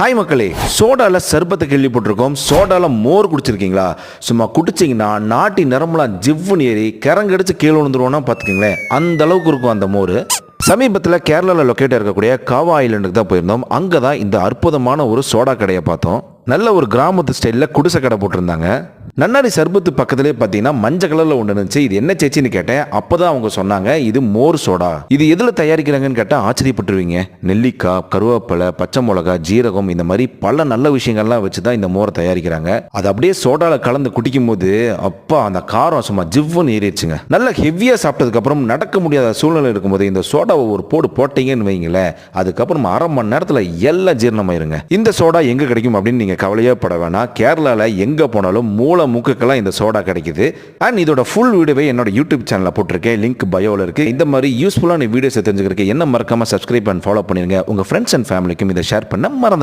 Hi மக்களே, சோடாவில் சர்பத்தை கேள்விப்பட்டிருக்கோம். சோடாவில் மோர் குடிச்சிருக்கீங்களா? சும்மா குடிச்சிங்கன்னா நாட்டி நரம்புலாம் ஜிவ்வுன்னு ஏறி கிறங்கடிச்சு கீழே விழுந்துருவோன்னா பார்த்துக்கிங்களேன், அந்த அளவுக்கு இருக்கும் அந்த மோர். சமீபத்தில் கேரளாவில் லொக்கேட்டாக இருக்கக்கூடிய காவா ஐலண்டுக்கு தான் போயிருந்தோம். அங்கே தான் இந்த அற்புதமான ஒரு சோடா கடையை பார்த்தோம். நல்ல ஒரு கிராமத்து ஸ்டைலில் குடிசை கடை போட்டிருந்தாங்க. நன்னாரி சர்பத்து பக்கத்துலேயே பார்த்தீங்கன்னா மஞ்சள் கலரில் ஒன்று இருந்துச்சு. இது என்ன சேச்சின்னு கேட்டேன். அப்போ தான் அவங்க சொன்னாங்க, இது மோர் சோடா. இது எதில் தயாரிக்கிறாங்கன்னு கேட்டால் ஆச்சரியப்பட்டுருவீங்க. நெல்லிக்காய், கருவேப்பிலை, பச்சை மிளகா, ஜீரகம், இந்த மாதிரி பல நல்ல விஷயங்கள்லாம் வச்சு தான் இந்த மோரை தயாரிக்கிறாங்க. அது அப்படியே சோடாவில் கலந்து குடிக்கும் போது அப்பா அந்த காரம் சும்மா ஜிவ்வுன்னு ஏறிடுச்சுங்க. நல்ல ஹெவியாக சாப்பிட்டதுக்கப்புறம் நடக்க முடியாத சூழ்நிலை இருக்கும்போது இந்த சோடாவை ஒரு போட்டீங்கன்னு வைங்களேன், அதுக்கப்புறம் அரை மணி நேரத்தில் எல்லாம் ஜீரணமாயிருங்க. இந்த சோடா எங்கே கிடைக்கும் அப்படின்னு நீங்கள் கவலையே பட வேணாம். கேரளாவில் எங்கே போனாலும் மூக்குக்கெல்லாம் இந்த சோடா கிடைக்குது. அண்ட் இதோட ஃபுல் வீடியோவை என்னோட யூடியூப் சேனலில் போட்டிருக்கேன். லிங்க் பயோவில் இருக்கு. இந்த மாதிரி யூஸ்ஃபுல்லான வீடியோஸை தெரிஞ்சுக்கிறதுக்கு என்ன மறக்காம சப்ஸ்கிரைப் அண்ட் ஃபாலோ பண்ணிருங்க. உங்க ஃப்ரெண்ட்ஸ் அண்ட் ஃபேமிலிக்கும் இதை ஷேர் பண்ண மறந்துடாதீங்க.